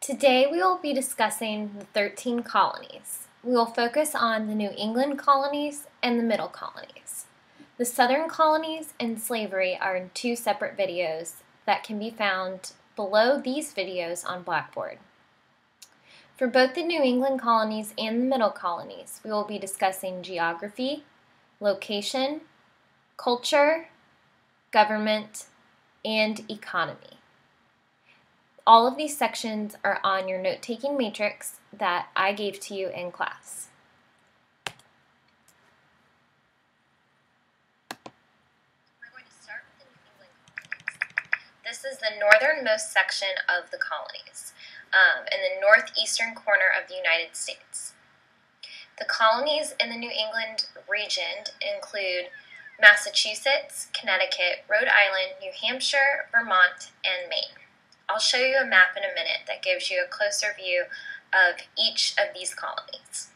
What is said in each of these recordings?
Today we will be discussing the 13 colonies. We will focus on the New England colonies and the Middle colonies. The Southern colonies and slavery are in two separate videos that can be found below these videos on Blackboard. For both the New England colonies and the Middle colonies, we will be discussing geography, location, culture, government, and economy. All of these sections are on your note-taking matrix that I gave to you in class. We're going to start with the New England colonies. This is the northernmost section of the colonies, in the northeastern corner of the United States. The colonies in the New England region include Massachusetts, Connecticut, Rhode Island, New Hampshire, Vermont, and Maine. I'll show you a map in a minute that gives you a closer view of each of these colonies.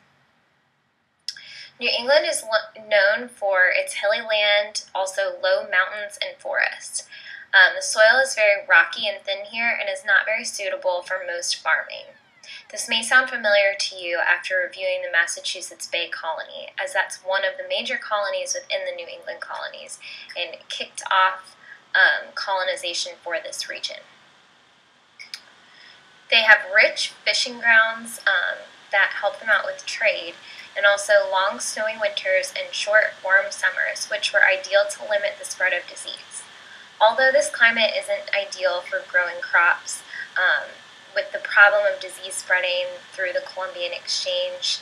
New England is known for its hilly land, also low mountains and forests. The soil is very rocky and thin here and is not very suitable for most farming. This may sound familiar to you after reviewing the Massachusetts Bay Colony, as that's one of the major colonies within the New England colonies and kicked off colonization for this region. They have rich fishing grounds that help them out with trade, and also long snowy winters and short warm summers, which were ideal to limit the spread of disease. Although this climate isn't ideal for growing crops, with the problem of disease spreading through the Columbian Exchange,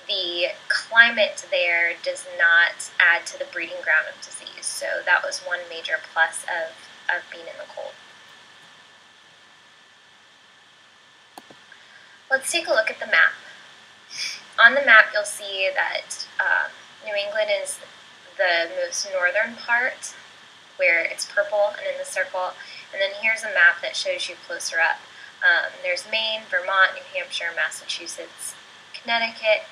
the climate there does not add to the breeding ground of disease, so that was one major plus of being in the cold. Let's take a look at the map. On the map, you'll see that New England is the most northern part, where it's purple and in the circle, and then here's a map that shows you closer up. There's Maine, Vermont, New Hampshire, Massachusetts, Connecticut,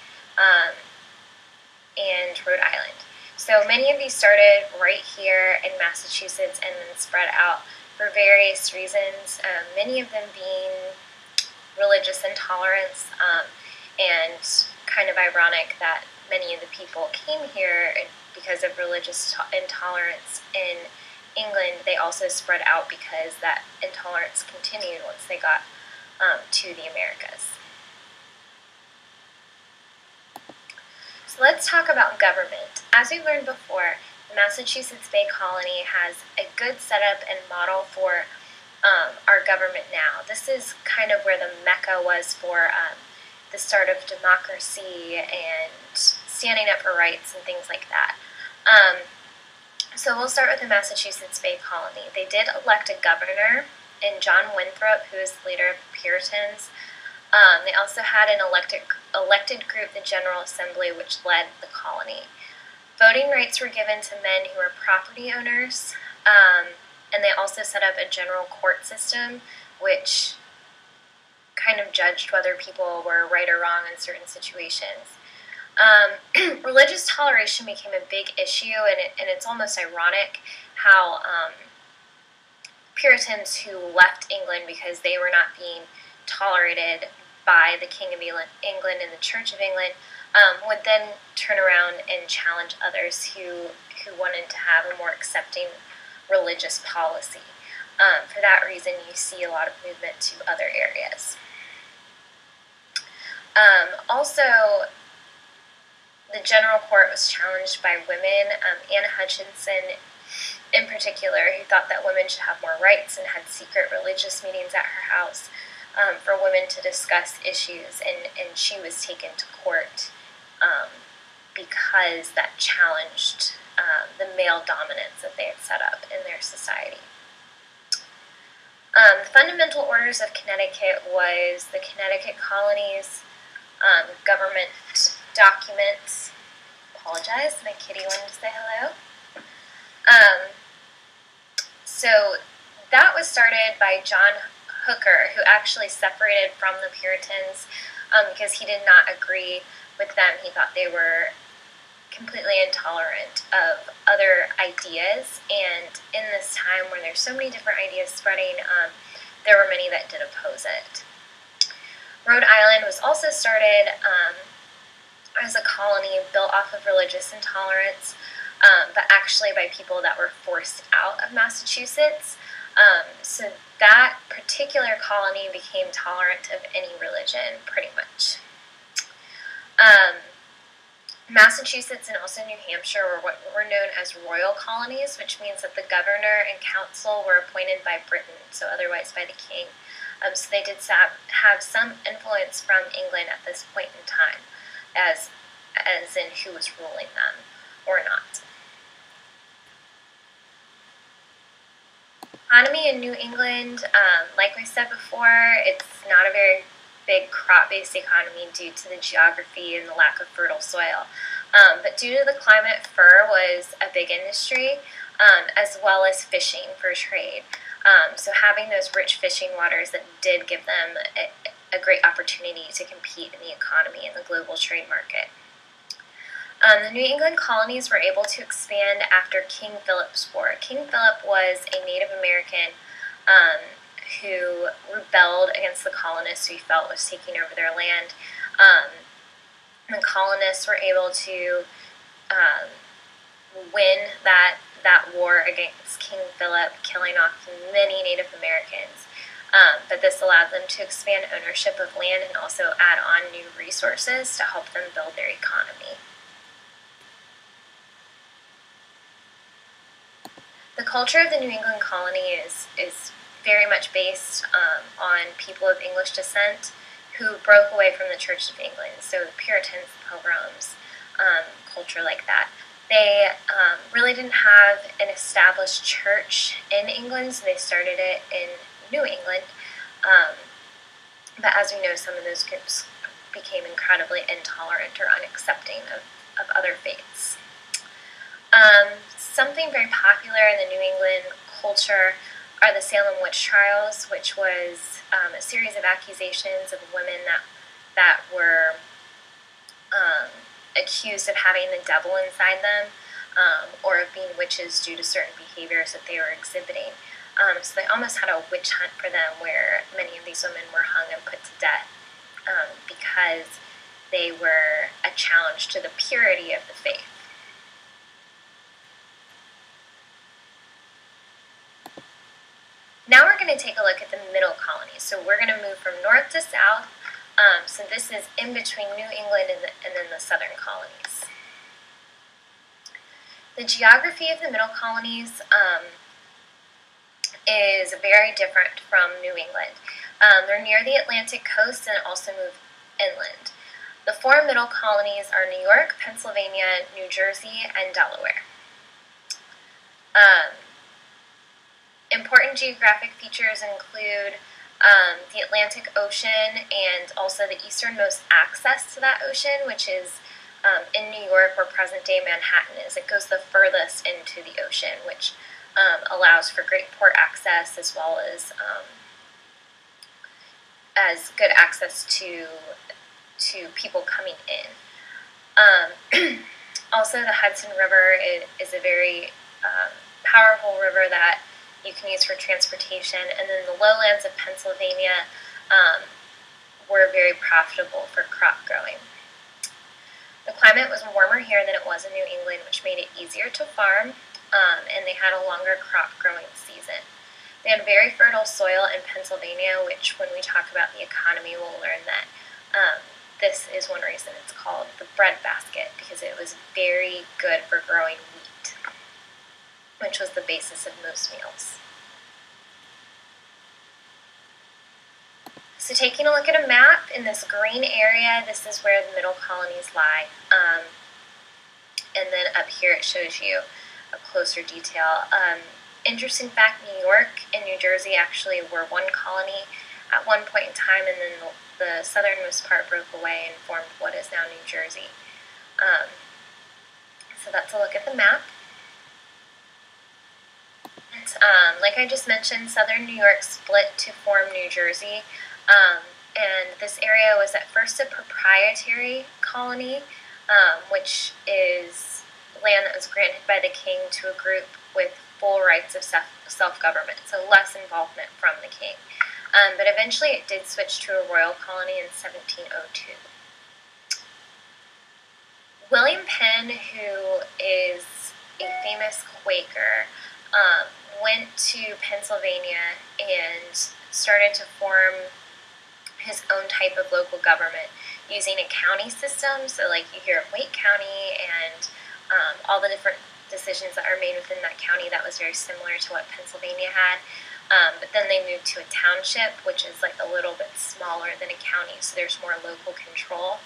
and Rhode Island. So many of these started right here in Massachusetts and then spread out for various reasons, many of them being religious intolerance, and kind of ironic that many of the people came here because of religious intolerance in England. They also spread out because that intolerance continued once they got to the Americas. So let's talk about government. As we learned before, the Massachusetts Bay Colony has a good setup and model for our government now. This is kind of where the mecca was for the start of democracy and standing up for rights and things like that. So we'll start with the Massachusetts Bay Colony. They did elect a governor in John Winthrop, who was the leader of the Puritans. They also had an elected group, the General Assembly, which led the colony. Voting rights were given to men who were property owners, and they also set up a general court system, which kind of judged whether people were right or wrong in certain situations. Religious toleration became a big issue, and it's almost ironic how Puritans who left England because they were not being tolerated by the King of England and the Church of England would then turn around and challenge others who wanted to have a more accepting religious policy. For that reason, you see a lot of movement to other areas. Also, the general court was challenged by women. Anne Hutchinson, in particular, who thought that women should have more rights and had secret religious meetings at her house for women to discuss issues, and she was taken to court because that challenged the male dominance that they had set up in their society. The Fundamental Orders of Connecticut was the Connecticut colonies, government documents. Apologize, my kitty wanted to say hello. So that was started by John Hooker, who actually separated from the Puritans because he did not agree with them. He thought they were completely intolerant of other ideas, and in this time when there's so many different ideas spreading, there were many that did oppose it. Rhode Island was also started as a colony built off of religious intolerance, but actually by people that were forced out of Massachusetts. So that particular colony became tolerant of any religion, pretty much. Massachusetts and also New Hampshire were what were known as royal colonies, which means that the governor and council were appointed by Britain, so otherwise by the king. So they did have some influence from England at this point in time, as in who was ruling them or not. Economy in New England, like we said before, it's not a very big crop-based economy due to the geography and the lack of fertile soil. But due to the climate, fur was a big industry, as well as fishing for trade. So having those rich fishing waters that did give them a great opportunity to compete in the economy and the global trade market. The New England colonies were able to expand after King Philip's War. King Philip was a Native American who rebelled against the colonists who he felt was taking over their land. The colonists were able to win that war against King Philip, killing off many Native Americans. But this allowed them to expand ownership of land and also add on new resources to help them build their economy. The culture of the New England colony is very much based on people of English descent who broke away from the Church of England, so the Puritans, Pilgrims, culture like that. They really didn't have an established church in England, so they started it in New England. But as we know, some of those groups became incredibly intolerant or unaccepting of other faiths. Something very popular in the New England culture are the Salem witch trials, which was a series of accusations of women that were accused of having the devil inside them, or of being witches due to certain behaviors that they were exhibiting. So they almost had a witch hunt for them, where many of these women were hung and put to death because they were a challenge to the purity of the faith. Now we're going to take a look at the middle colonies. So we're going to move from north to south. So this is in between New England and then the southern colonies. The geography of the middle colonies is very different from New England. They're near the Atlantic coast and also move inland. The four middle colonies are New York, Pennsylvania, New Jersey, and Delaware. Important geographic features include the Atlantic Ocean and also the easternmost access to that ocean, which is in New York, where present-day Manhattan is. It goes the furthest into the ocean, which allows for great port access as well as good access to people coming in. Also, the Hudson River is a very powerful river that you can use for transportation, and then the lowlands of Pennsylvania were very profitable for crop growing. The climate was warmer here than it was in New England, which made it easier to farm, and they had a longer crop growing season. They had very fertile soil in Pennsylvania, which when we talk about the economy, we'll learn that this is one reason it's called the breadbasket, because it was very good for growing wheat, which was the basis of most meals. So taking a look at a map, in this green area, this is where the middle colonies lie. And then up here it shows you a closer detail. Interesting fact, New York and New Jersey actually were one colony at one point in time, and then the southernmost part broke away and formed what is now New Jersey. So that's a look at the map. And, like I just mentioned, southern New York split to form New Jersey. And this area was at first a proprietary colony, which is land that was granted by the king to a group with full rights of self-government, so less involvement from the king. but eventually it did switch to a royal colony in 1702. William Penn, who is a famous Quaker, went to Pennsylvania and started to form his own type of local government using a county system. So like you hear of Wake County and all the different decisions that are made within that county, that was very similar to what Pennsylvania had. But then they moved to a township, which is like a little bit smaller than a county, so there's more local control.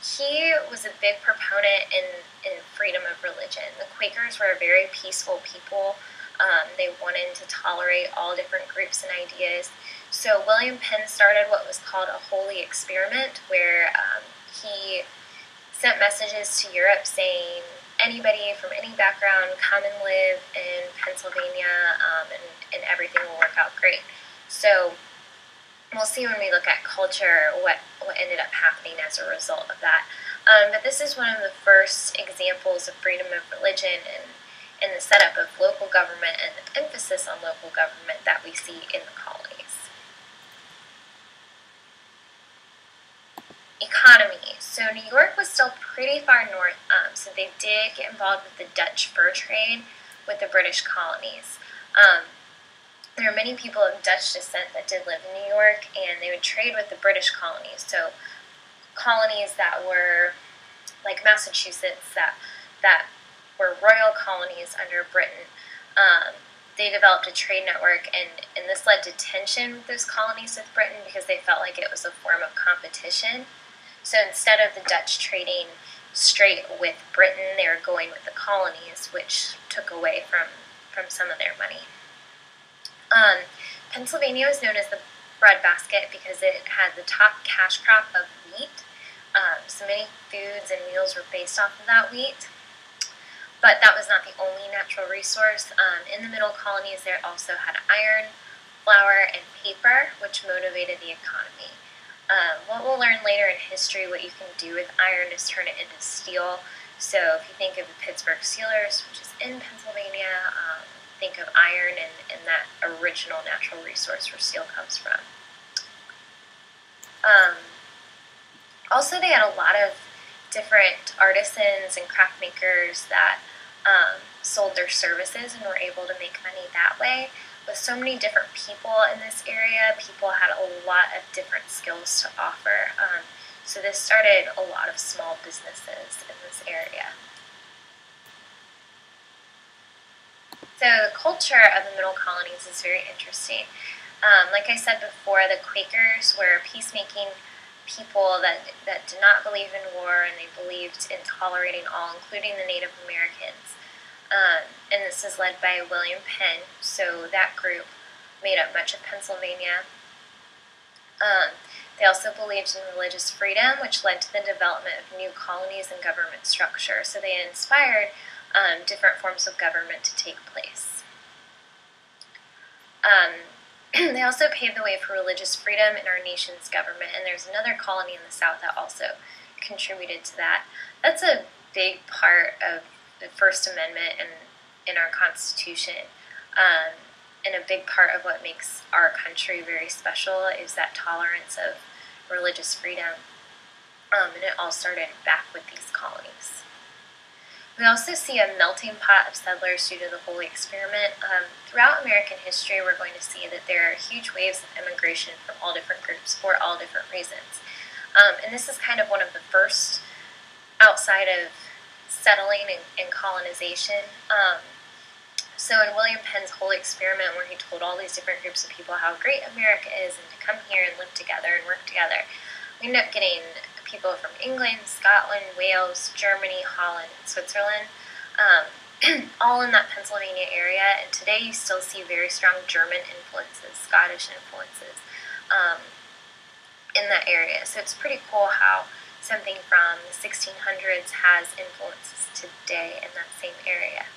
He was a big proponent in freedom of religion. The Quakers were a very peaceful people. They wanted to tolerate all different groups and ideas. So William Penn started what was called a holy experiment, where he sent messages to Europe saying, anybody from any background, come and live in Pennsylvania, and everything will work out great. So we'll see when we look at culture what ended up happening as a result of that. But this is one of the first examples of freedom of religion and the setup of local government and the emphasis on local government that we see in the colonies. Economy. So New York was still pretty far north, so they did get involved with the Dutch fur trade with the British colonies. There are many people of Dutch descent that did live in New York, and they would trade with the British colonies. So colonies that were like Massachusetts, that were royal colonies under Britain. They developed a trade network, and this led to tension with those colonies with Britain because they felt like it was a form of competition. So instead of the Dutch trading straight with Britain, they were going with the colonies, which took away from some of their money. Pennsylvania was known as the breadbasket because it had the top cash crop of wheat. So many foods and meals were based off of that wheat. But that was not the only natural resource. In the middle colonies, they also had iron, flour, and paper, which motivated the economy. What we'll learn later in history, what you can do with iron is turn it into steel. So if you think of the Pittsburgh Steelers, which is in Pennsylvania, think of iron and that original natural resource where steel comes from. Also, they had a lot of different artisans and craft makers that sold their services and were able to make money that way. With so many different people in this area, people had a lot of different skills to offer. So this started a lot of small businesses in this area. So the culture of the Middle Colonies is very interesting. Like I said before, the Quakers were peacemaking people that did not believe in war, and they believed in tolerating all, including the Native Americans. And this is led by William Penn, so that group made up much of Pennsylvania. They also believed in religious freedom, which led to the development of new colonies and government structure. So they inspired different forms of government to take place. They also paved the way for religious freedom in our nation's government, and there's another colony in the South that also contributed to that. That's a big part of the First Amendment in our Constitution, and a big part of what makes our country very special is that tolerance of religious freedom, and it all started back with these colonies. We also see a melting pot of settlers due to the Holy Experiment. Throughout American history, we're going to see that there are huge waves of immigration from all different groups for all different reasons. And this is kind of one of the first outside of settling and colonization. So in William Penn's Holy Experiment, where he told all these different groups of people how great America is and to come here and live together and work together, we end up getting people from England, Scotland, Wales, Germany, Holland, and Switzerland, all in that Pennsylvania area. And today you still see very strong German influences, Scottish influences in that area. So it's pretty cool how something from the 1600s has influences today in that same area.